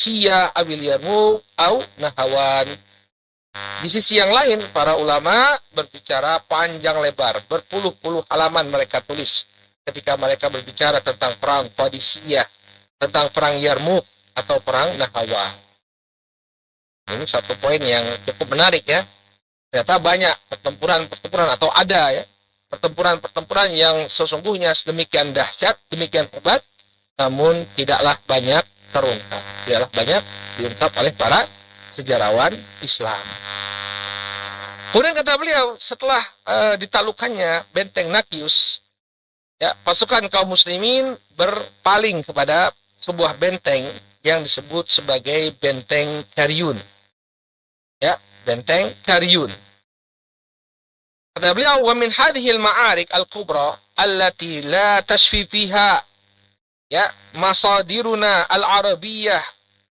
Qadisiyah awil Yarmouk au Nahawan. Di sisi yang lain, para ulama berbicara panjang lebar, berpuluh-puluh halaman mereka tulis ketika mereka berbicara tentang perang Qadisiyah, tentang perang Yarmouk atau perang Nahawan. Ini satu poin yang cukup menarik ya. Ternyata banyak pertempuran atau ada ya pertempuran yang sesungguhnya sedemikian dahsyat, demikian hebat, namun tidaklah banyak terungkap, tidaklah banyak diungkap oleh para sejarawan Islam. Kemudian kata beliau, setelah ditaklukkannya benteng Nakius, ya, pasukan kaum muslimin berpaling kepada sebuah benteng yang disebut sebagai benteng Karyun. Ya, benteng Karyun. Kata beliau, wa min hadhil ma'arik al-kubra allati la tashfi fiha ya masadiruna al-arabiyyah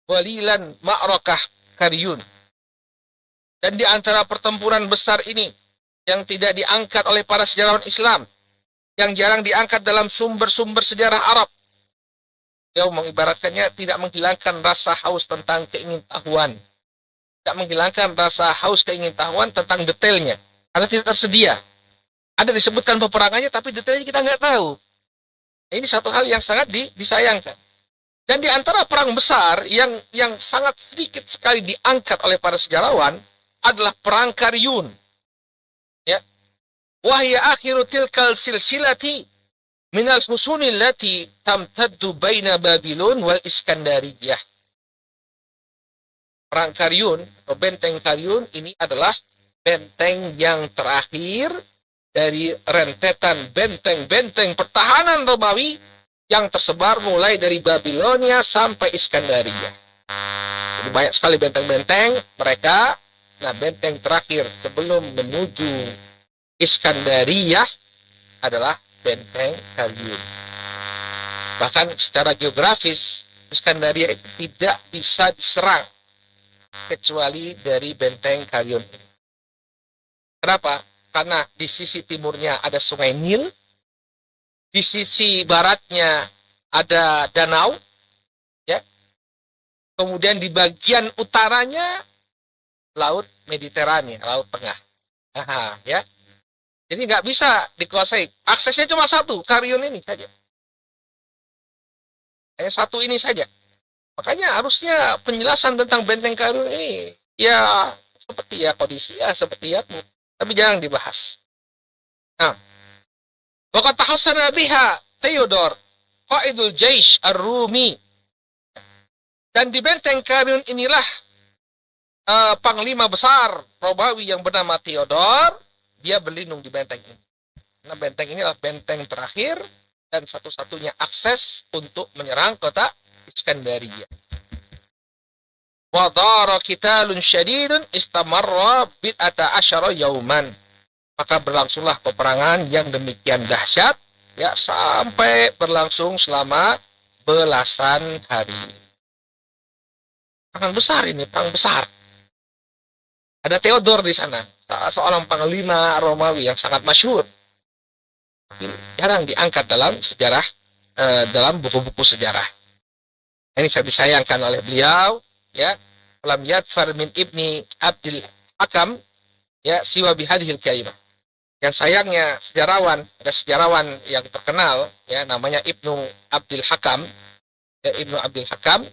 walilan ma'rakah Karyun. Dan di antara pertempuran besar ini yang tidak diangkat oleh para sejarawan Islam, yang jarang diangkat dalam sumber-sumber sejarah Arab, dia mengibaratkannya tidak menghilangkan rasa haus tentang keingintahuan, tidak menghilangkan rasa haus keingintahuan tentang detailnya, karena tidak tersedia. Ada disebutkan peperangannya, tapi detailnya kita nggak tahu. Ini satu hal yang sangat disayangkan. Dan di antara perang besar yang sangat sedikit sekali diangkat oleh para sejarawan adalah perang Karyun. Ya. Wahya akhiru tilkal silsilati minal husunil lati tamtaddu baina Babilon wal Iskandariyah. Perang Karyun atau benteng Karyun ini adalah benteng yang terakhir dari rentetan benteng-benteng pertahanan Romawi yang tersebar mulai dari Babilonia sampai Iskandaria. Jadi banyak sekali benteng-benteng mereka. Nah, benteng terakhir sebelum menuju Iskandaria adalah benteng Karyun. Bahkan secara geografis, Iskandaria itu tidak bisa diserang kecuali dari benteng Karyun. Kenapa? Karena di sisi timurnya ada sungai Nil, di sisi baratnya ada danau, ya. Kemudian di bagian utaranya Laut Mediterania, Laut Tengah. Aha, ya. Jadi nggak bisa dikuasai. Aksesnya cuma satu, Karyun ini saja. Hanya satu ini saja. Makanya harusnya penjelasan tentang benteng Karyun ini ya seperti ya Qadisiyah, seperti Yarmouk, tapi jangan dibahas. Nah, waqad tahassana biha Theodor qaidul jaish ar-Rumi. Dan di benteng Karyun inilah panglima besar Romawi yang bernama Theodor, dia berlindung di benteng ini. Nah, benteng ini adalah benteng terakhir dan satu-satunya akses untuk menyerang kota Iskandaria. Wa dhara qitalun syadidun istamarra bid'ata asyara yauman. Maka berlangsunglah peperangan yang demikian dahsyat ya sampai berlangsung selama belasan hari. Perang besar ini, perang besar. Ada Theodor di sana, seorang panglima Romawi yang sangat masyhur. Jarang diangkat dalam sejarah, dalam buku-buku sejarah. Ini saya disayangkan oleh beliau, ya. Lam yadfar min ibni Abdil Hakam, ya, siwa bihadhil kalimah. Yang sayangnya ada sejarawan yang terkenal, ya, namanya Ibnu Abdil Hakam, ya, Ibnu Abdil Hakam.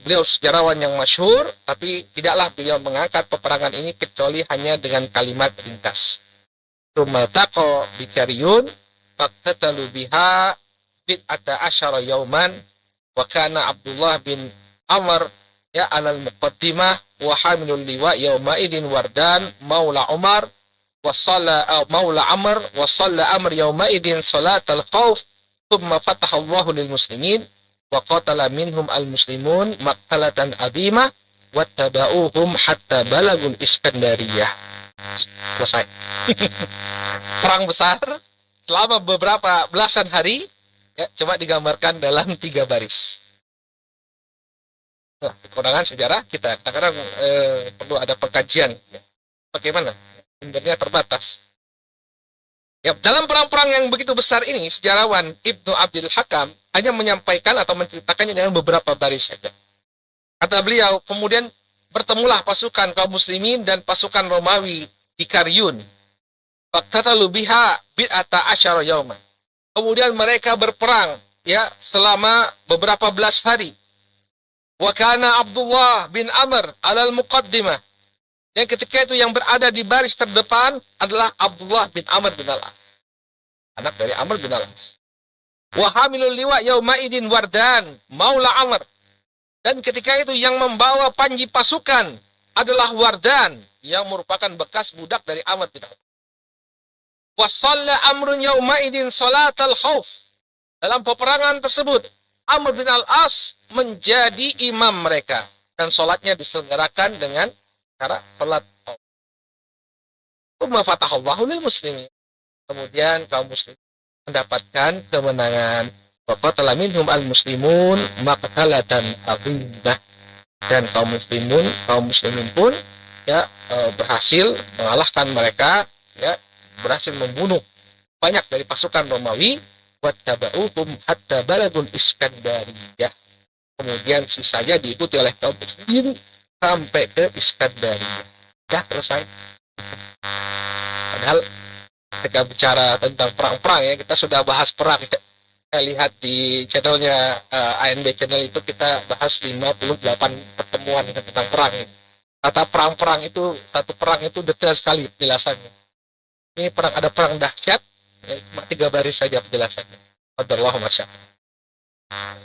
Beliau sejarawan yang masyhur, tapi tidaklah beliau mengangkat peperangan ini kecuali hanya dengan kalimat ringkas. Tumaltaqo bikaryun faqtatalu biha bid'ata asyara yauman wa kana Abdullah bin Amr ya alal muqaddimah wa hamilul liwa yauma idin Wardan maula Umar wa shalla maula Amr wa shalla Amr yauma idin salatal khauf thumma fataha Allahu lil muslimin wa qatala minhum al-muslimun maqtalatan azimah wattaba'uhum hatta balagul Iskandariyah. Selesai. Perang besar selama beberapa belasan hari, ya, coba digambarkan dalam 3 baris. Nah, kekurangan sejarah kita kadang perlu ada pengkajian, ya. Bagaimana? Sumbernya terbatas. Ya, dalam perang-perang yang begitu besar ini, sejarawan Ibnu Abdil Hakam hanya menyampaikan atau menceritakannya dengan beberapa baris saja. Kata beliau, kemudian bertemulah pasukan kaum muslimin dan pasukan Romawi di Karyun. Faqtatalu biha bid'ata asyara yauman. Kemudian mereka berperang ya selama beberapa belas hari. Wa kana Abdullah bin Amr alal muqaddimah. Dan ketika itu yang berada di baris terdepan adalah Abdullah bin Amr bin Al-As. Anak dari Amr bin Al-As. Wa hamilul liwa yaumaidin Wardan maula Amr. Dan ketika itu yang membawa panji pasukan adalah Wardan yang merupakan bekas budak dari Amr bin Al-As. Wa shalla Amrun yaumaidin salatal khauf. Dalam peperangan tersebut Amr bin Al-As menjadi imam mereka dan sholatnya diselenggarakan dengan cara sholat. Umma fatahallahu lil muslimin. Kemudian kaum muslim mendapatkan kemenangan. Faqatala minhum al-muslimun maqtalatan azimah. Dan kaum muslimin pun ya berhasil mengalahkan mereka, ya berhasil membunuh banyak dari pasukan Romawi. Wattaba'uhum hatta balagul Iskandariyah. Kemudian sisanya diikuti oleh kaum muslimin sampai ke Iskandariyah. Ya, selesai. Padahal ketika bicara tentang perang-perang ya, kita sudah bahas perang ya. Saya lihat di channelnya ANB channel itu kita bahas 58 pertemuan tentang perang. Kata perang-perang itu, satu perang itu detail sekali penjelasannya. Ini perang, ada perang dahsyat, ya, cuma 3 baris saja penjelasannya. Qadarullahu masyaallah.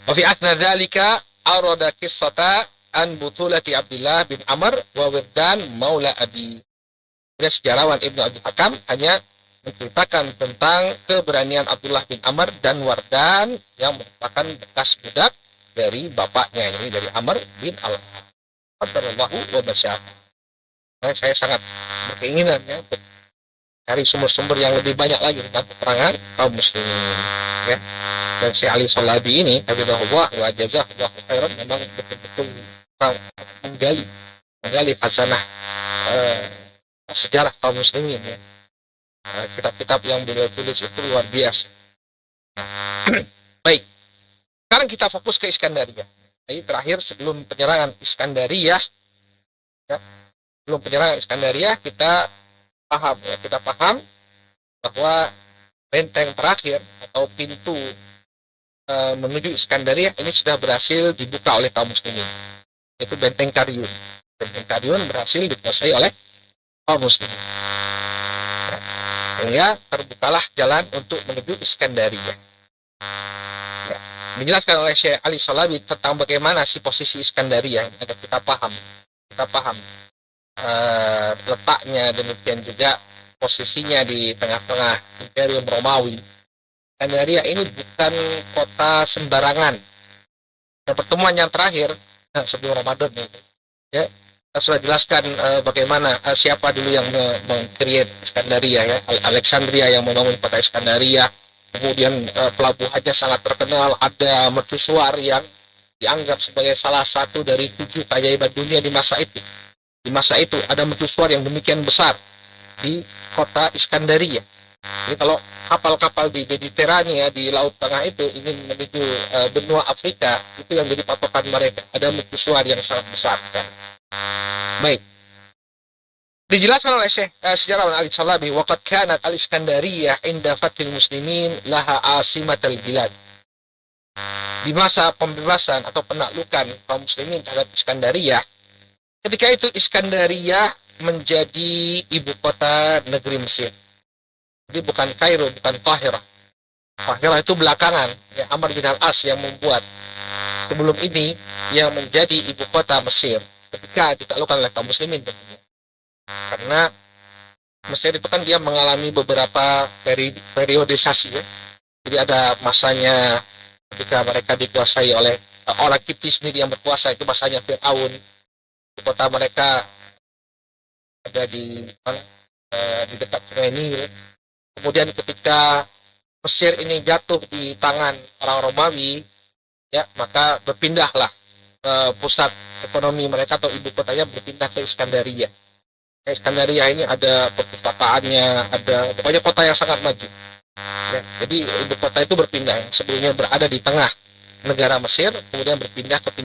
Wa fi athna dzalika arada qissata an butulati Abdullah bin Amr wa Wirdan maula Abi. Dan sejarawan Ibnu Abdul Hakam hanya menceritakan tentang keberanian Abdullah bin Amr dan Wardan yang merupakan bekas budak dari bapaknya, ini dari Amr bin Al-As. Qadarullahu wa masyaallah. Saya sangat berkeinginan ya untuk cari sumber-sumber yang lebih banyak lagi tentang peperangan kaum muslimin ya. Dan si Ali Shalabi ini hafizahullah wa jazahullahu khairan memang betul-betul menggali khazanah sejarah kaum muslimin ya. Kitab-kitab yang beliau tulis itu luar biasa. Baik, sekarang kita fokus ke Iskandariyah. Jadi terakhir sebelum penyerangan Iskandariyah ya, kita paham bahwa benteng terakhir atau pintu menuju Iskandariyah ini sudah berhasil dibuka oleh kaum muslimin. Itu benteng Karyun. Benteng Karyun berhasil dikuasai oleh kaum muslimin. Sehingga terbukalah jalan untuk menuju Iskandariyah. Ya, dijelaskan oleh Syekh Ali Shalabi tentang bagaimana si posisi Iskandariyah agar kita paham letaknya, demikian juga posisinya di tengah-tengah Imperium Romawi. Iskandariyah ini bukan kota sembarangan. Dan pertemuan yang terakhir sebelum Ramadan itu, ya, kita sudah jelaskan bagaimana siapa dulu yang meng-create Iskandariyah ya, Alexandria yang membangun kota Iskandariyah. Kemudian pelabuhannya sangat terkenal, ada mercusuar yang dianggap sebagai salah satu dari 7 keajaiban dunia di masa itu. Di masa itu ada mercusuar yang demikian besar di kota Iskandariyah. Jadi kalau kapal-kapal di Mediterania, di Laut Tengah itu ingin menuju benua Afrika, itu yang jadi patokan mereka. Ada mercusuar yang sangat besar. Kan? Baik. Dijelaskan oleh sejarawan Ali Shalabi, waqad kanat al-Iskandariyah inda fathil muslimin laha asimatal bilad. Di masa pembebasan atau penaklukan kaum muslimin terhadap Iskandariyah, ketika itu Iskandariyah menjadi ibu kota negeri Mesir. Jadi bukan Kairo, bukan Qahirah. Qahirah itu belakangan, ya, Amr bin Al-As yang membuat. Sebelum ini yang menjadi ibu kota Mesir ketika ditaklukkan oleh kaum muslimin tentunya. Karena Mesir itu kan dia mengalami beberapa periodisasi ya. Jadi ada masanya ketika mereka dikuasai oleh orang Kipti sendiri yang berkuasa, itu masanya Fir'aun. Kota mereka ada di dekat Sungai Nil. Kemudian ketika Mesir ini jatuh di tangan orang Romawi, ya, maka berpindahlah pusat ekonomi mereka atau ibu kotanya berpindah ke Iskandariyah. Iskandariyah ini ada perpustakaannya, ada pokoknya kota yang sangat maju. Ya, jadi ibu kota itu berpindah, sebelumnya berada di tengah negara Mesir, kemudian berpindah ke